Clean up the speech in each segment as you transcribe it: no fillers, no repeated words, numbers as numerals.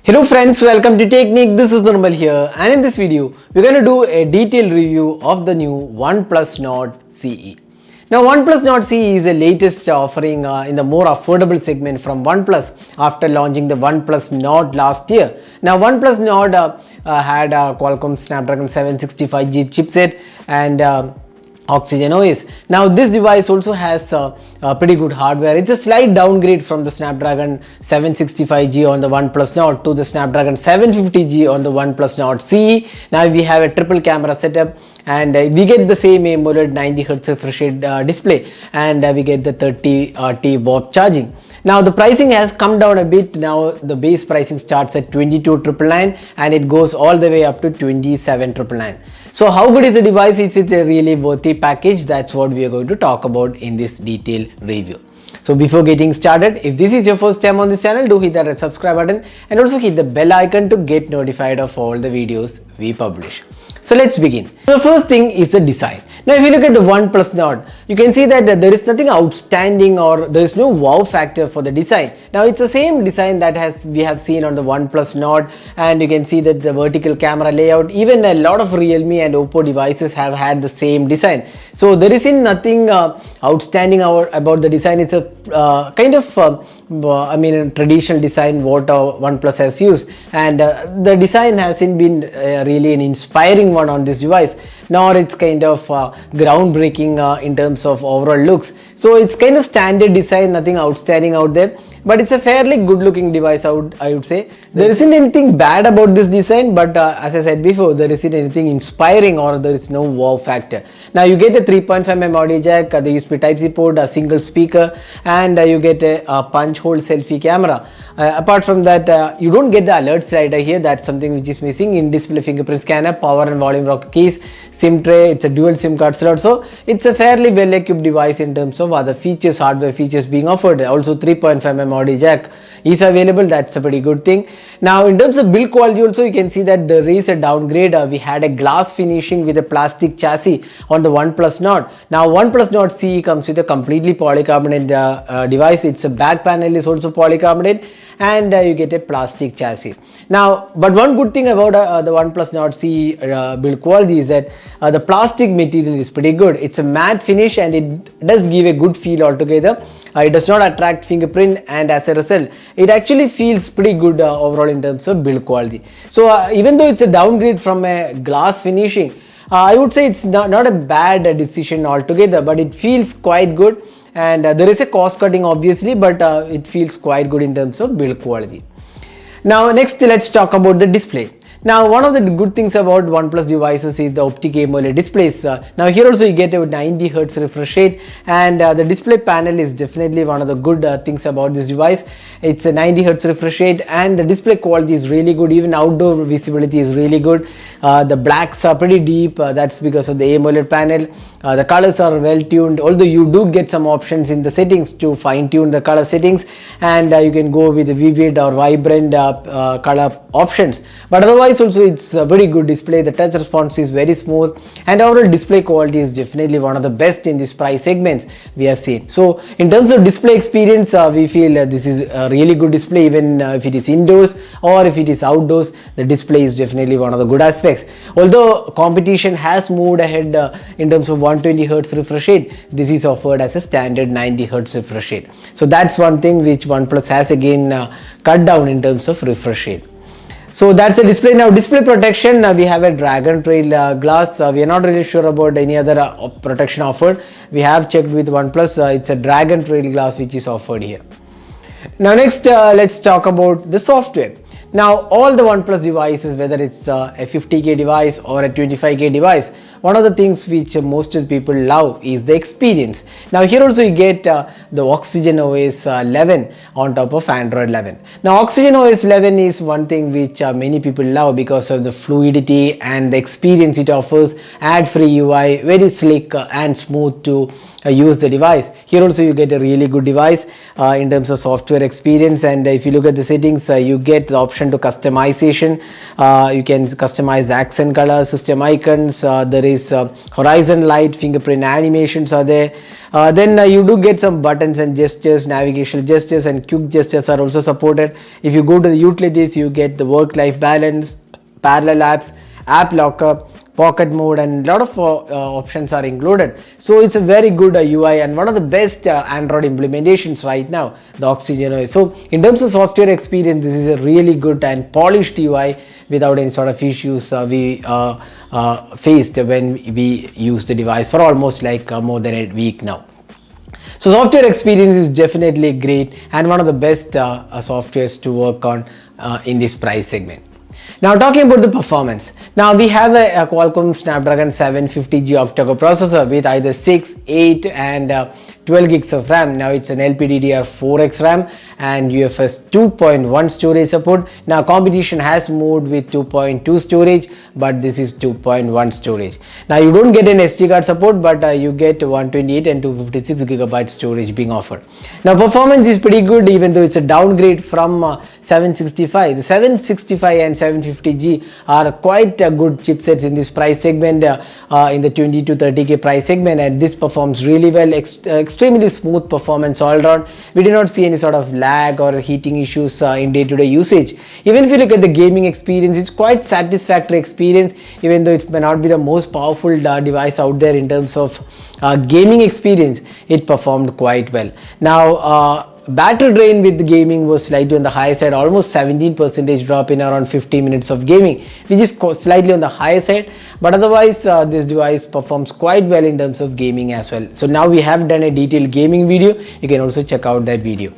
Hello friends, welcome to Technique. This is Nirmal here, and in this video we're going to do a detailed review of the new OnePlus Nord CE. Now OnePlus Nord CE is the latest offering in the more affordable segment from OnePlus after launching the OnePlus Nord last year. Now OnePlus Nord had a Qualcomm Snapdragon 765G chipset and Oxygen OS. Now this device also has pretty good hardware. It's a slight downgrade from the Snapdragon 765G on the OnePlus Nord to the Snapdragon 750G on the OnePlus Nord CE. Now we have a triple camera setup and we get the same AMOLED 90Hz refresh rate display, and we get the 30T warp charging. Now the pricing has come down a bit. Now the base pricing starts at 22,999 and it goes all the way up to 27,999. So how good is the device? Is it a really worthy package? That's what we are going to talk about in this detailed review. So before getting started, if this is your first time on this channel, do hit that red subscribe button and also hit the bell icon to get notified of all the videos we publish. So let's begin. The first thing is the design. Now if you look at the OnePlus Nord, you can see that there is nothing outstanding or there is no wow factor for the design. Now it's the same design that we have seen on the OnePlus Nord, and you can see that the vertical camera layout, even a lot of Realme and Oppo devices have had the same design. So there is nothing outstanding about the design. It's a kind of a traditional design what OnePlus has used, and the design hasn't been really an inspiring one on this device, nor it's kind of groundbreaking in terms of overall looks. So it's kind of standard design, nothing outstanding out there, but it's a fairly good looking device. I would say there isn't anything bad about this design, but as I said before, there isn't anything inspiring or there is no wow factor. Now you get a 3.5mm audio jack, the USB Type-C port, a single speaker, and you get a punch hole selfie camera. Apart from that, you don't get the alert slider here. That's something which is missing. In display fingerprint scanner, power and volume rocker keys, SIM tray. It's a dual SIM card slot, so it's a fairly well equipped device in terms of other features, hardware features being offered. Also 3.5mm audio jack is available. That's a pretty good thing. Now in terms of build quality also, you can see that there is a downgrade. We had a glass finishing with a plastic chassis on the OnePlus Nord. Now OnePlus Nord CE comes with a completely polycarbonate device. Its back panel is also polycarbonate, and you get a plastic chassis. Now, but one good thing about the OnePlus Nord CE build quality is that the plastic material is pretty good. It's a matte finish and it does give a good feel altogether. It does not attract fingerprint, and as a result, it actually feels pretty good overall in terms of build quality. So even though it's a downgrade from a glass finishing, I would say it's not a bad decision altogether, but it feels quite good. And there is a cost cutting obviously, but it feels quite good in terms of build quality. Now next, let's talk about the display. Now one of the good things about OnePlus devices is the optic AMOLED displays. Now here also you get a 90Hz refresh rate, and the display panel is definitely one of the good things about this device. It's a 90Hz refresh rate and the display quality is really good. Even outdoor visibility is really good. The blacks are pretty deep. That's because of the AMOLED panel. The colors are well tuned, although you do get some options in the settings to fine tune the color settings, and you can go with the vivid or vibrant color options. But otherwise also it's a very good display. The touch response is very smooth, and overall display quality is definitely one of the best in this price segments we have seen. So in terms of display experience, we feel this is a really good display. Even if it is indoors or if it is outdoors, the display is definitely one of the good aspects. Although competition has moved ahead in terms of 120Hz refresh rate, this is offered as a standard 90Hz refresh rate. So that's one thing which OnePlus has again cut down in terms of refresh rate. So that's the display. Now display protection, we have a dragon trail glass. We are not really sure about any other protection offered. We have checked with OnePlus. It's a dragon trail glass which is offered here. Now next, let's talk about the software. Now all the OnePlus devices, whether it's a 50K device or a 25K device, one of the things which most of the people love is the experience. Now here also you get the Oxygen OS 11 on top of Android 11. Now Oxygen OS 11 is one thing which many people love because of the fluidity and the experience it offers. Ad-free UI, very slick and smooth to use the device. Here also you get a really good device in terms of software experience, and if you look at the settings, you get the option to customization. You can customize the accent color, system icons, there is horizon light, fingerprint animations are there. Then you do get some buttons and gestures, navigational gestures and quick gestures are also supported. If you go to the utilities, you get the work-life balance, parallel apps, app locker, pocket mode, and a lot of options are included. So it's a very good UI and one of the best Android implementations right now, the Oxygen OS. So in terms of software experience, this is a really good and polished UI without any sort of issues we faced when we used the device for almost like more than a week now. So software experience is definitely great and one of the best softwares to work on in this price segment. Now talking about the performance, now we have a Qualcomm Snapdragon 750G octa-core processor with either 6, 8 and 12 gigs of RAM. Now it's an LPDDR4X RAM and UFS 2.1 storage support. Now competition has moved with 2.2 storage, but this is 2.1 storage. Now you don't get an SD card support, but you get 128 and 256 gigabyte storage being offered. Now performance is pretty good, even though it's a downgrade from 765. The 765 and 750G are quite good chipsets in this price segment, in the 20 to 30k price segment, and this performs really well. Extremely smooth performance all around. We do not see any sort of lag or heating issues in day-to-day usage. Even if you look at the gaming experience, it's quite satisfactory experience, even though it may not be the most powerful device out there in terms of gaming experience. It performed quite well. Now battery drain with the gaming was slightly on the higher side, almost 17% drop in around 50 minutes of gaming, which is slightly on the higher side, but otherwise this device performs quite well in terms of gaming as well. So now we have done a detailed gaming video. You can also check out that video.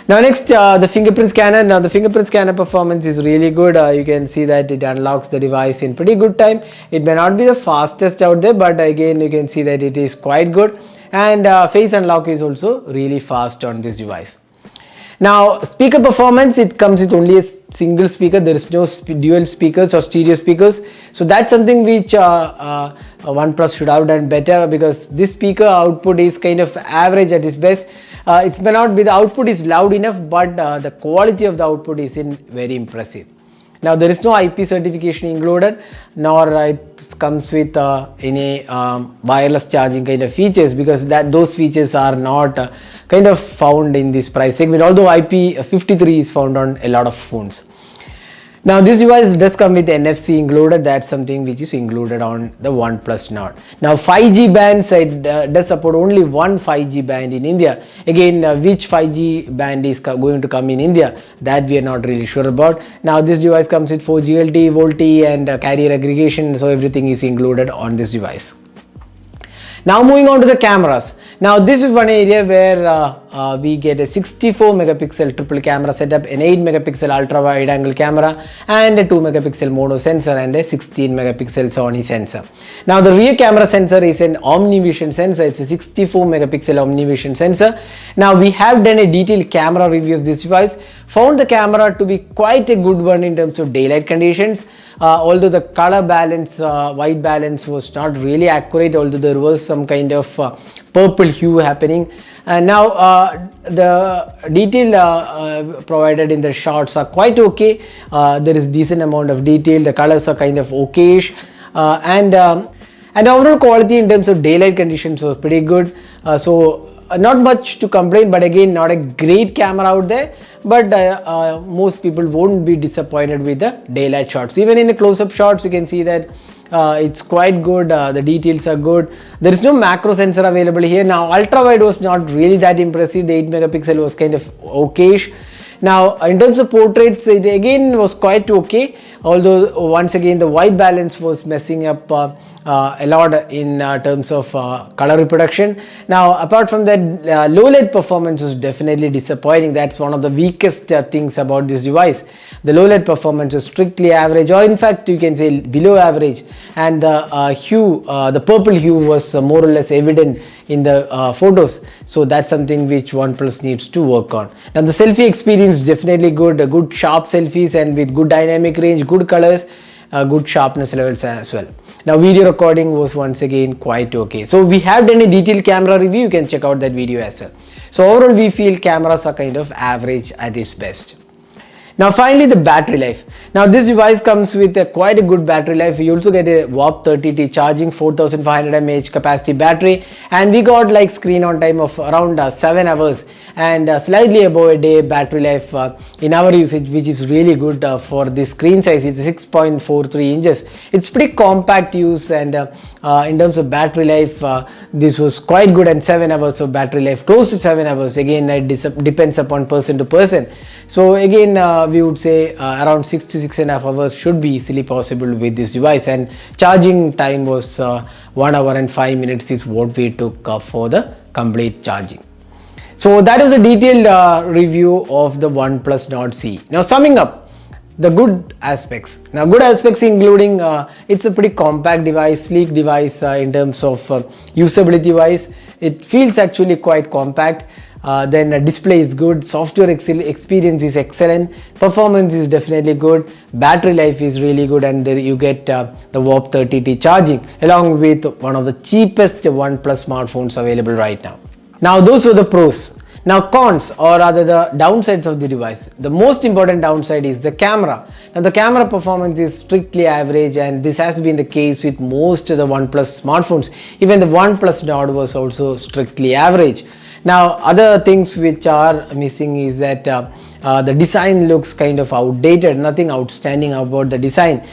Now next, the fingerprint scanner. Now the fingerprint scanner performance is really good. You can see that it unlocks the device in pretty good time. It may not be the fastest out there, but again you can see that it is quite good, and face unlock is also really fast on this device. Now speaker performance, it comes with only a single speaker. There is no dual speakers or stereo speakers, so that's something which OnePlus should have done better, because this speaker output is kind of average at its best. It may not be, the output is loud enough, but the quality of the output is very impressive. Now there is no IP certification included, nor it comes with any wireless charging kind of features, because those features are not kind of found in this price segment, although IP53 is found on a lot of phones. Now this device does come with NFC included. That's something which is included on the OnePlus Nord. Now 5G bands, it does support only one 5G band in India. Again, which 5G band is going to come in India, that we are not really sure about. Now this device comes with 4G LTE, VoLTE and carrier aggregation, so everything is included on this device. Now moving on to the cameras. Now this is one area where we get a 64 megapixel triple camera setup, an 8 megapixel ultra wide angle camera and a 2 megapixel mono sensor and a 16 megapixel Sony sensor. Now the rear camera sensor is an OmniVision sensor. It's a 64 megapixel OmniVision sensor. Now we have done a detailed camera review of this device, found the camera to be quite a good one in terms of daylight conditions. Although the color balance, white balance was not really accurate, although there was some kind of purple hue happening. And now the detail provided in the shots are quite okay. There is decent amount of detail. The colors are kind of okayish, and overall quality in terms of daylight conditions was pretty good. So not much to complain, but again not a great camera out there, but most people won't be disappointed with the daylight shots. Even in the close-up shots you can see that it's quite good. The details are good. There is no macro sensor available here. Now ultra wide was not really that impressive. The 8 megapixel was kind of okayish. Now in terms of portraits, it again was quite okay, although once again the white balance was messing up a lot in terms of color reproduction. Now apart from that, low light performance was definitely disappointing. That's one of the weakest things about this device. The low light performance is strictly average, or in fact you can say below average, and the hue, the purple hue was more or less evident in the photos. So that's something which OnePlus needs to work on. Now the selfie experience is definitely good, good sharp selfies and with good dynamic range, good colors. good sharpness levels as well. Now video recording was once again quite okay. So we have done a detailed camera review, you can check out that video as well. So overall we feel cameras are kind of average at its best. Now finally the battery life. Now this device comes with quite a good battery life. You also get a Warp 30T charging, 4500 mAh capacity battery, and we got like screen on time of around 7 hours and slightly above a day battery life in our usage, which is really good for this screen size. It's 6.43 inches. It's pretty compact use, and in terms of battery life this was quite good, and 7 hours of battery life, close to 7 hours. Again, it depends upon person to person. So again we would say around 6 to 6.5 hours should be easily possible with this device, and charging time was 1 hour and 5 minutes is what we took for the complete charging. So that is a detailed review of the OnePlus Nord CE. Now summing up the good aspects. Now good aspects including it's a pretty compact device, sleek device in terms of usability wise. It feels actually quite compact. Then display is good, software experience is excellent, performance is definitely good, battery life is really good, and there you get the Warp 30T charging along with one of the cheapest OnePlus smartphones available right now. Now those were the pros. Now cons, or rather the downsides of the device. The most important downside is the camera. Now the camera performance is strictly average, and this has been the case with most of the OnePlus smartphones. Even the OnePlus Nord was also strictly average. Now other things which are missing is that the design looks kind of outdated, nothing outstanding about the design.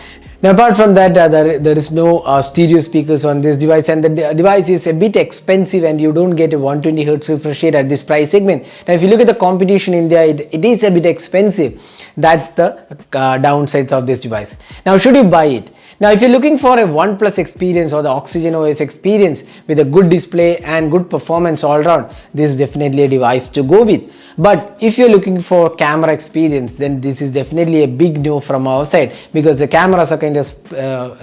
Now apart from that there is no stereo speakers on this device, and the device is a bit expensive, and you don't get a 120Hz refresh rate at this price segment. Now if you look at the competition in India, it is a bit expensive. That's the downsides of this device. Now should you buy it? Now if you're looking for a OnePlus experience or the Oxygen OS experience with a good display and good performance all around, this is definitely a device to go with. But if you're looking for camera experience, then this is definitely a big no from our side, because the cameras are kind of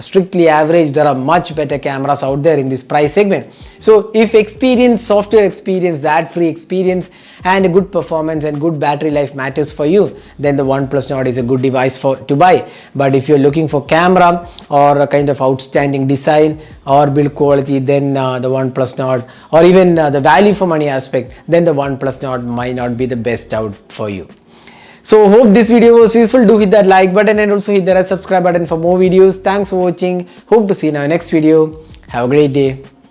strictly average. There are much better cameras out there in this price segment. So if experience, software experience, ad-free experience and a good performance and good battery life matters for you, then the OnePlus Nord is a good device to buy. But if you're looking for camera or a kind of outstanding design or build quality, then the OnePlus Nord, or even the value for money aspect, then the OnePlus Nord might not be the best out for you. So hope this video was useful. Do hit that like button and also hit the red subscribe button for more videos. Thanks for watching. Hope to see you in our next video. Have a great day.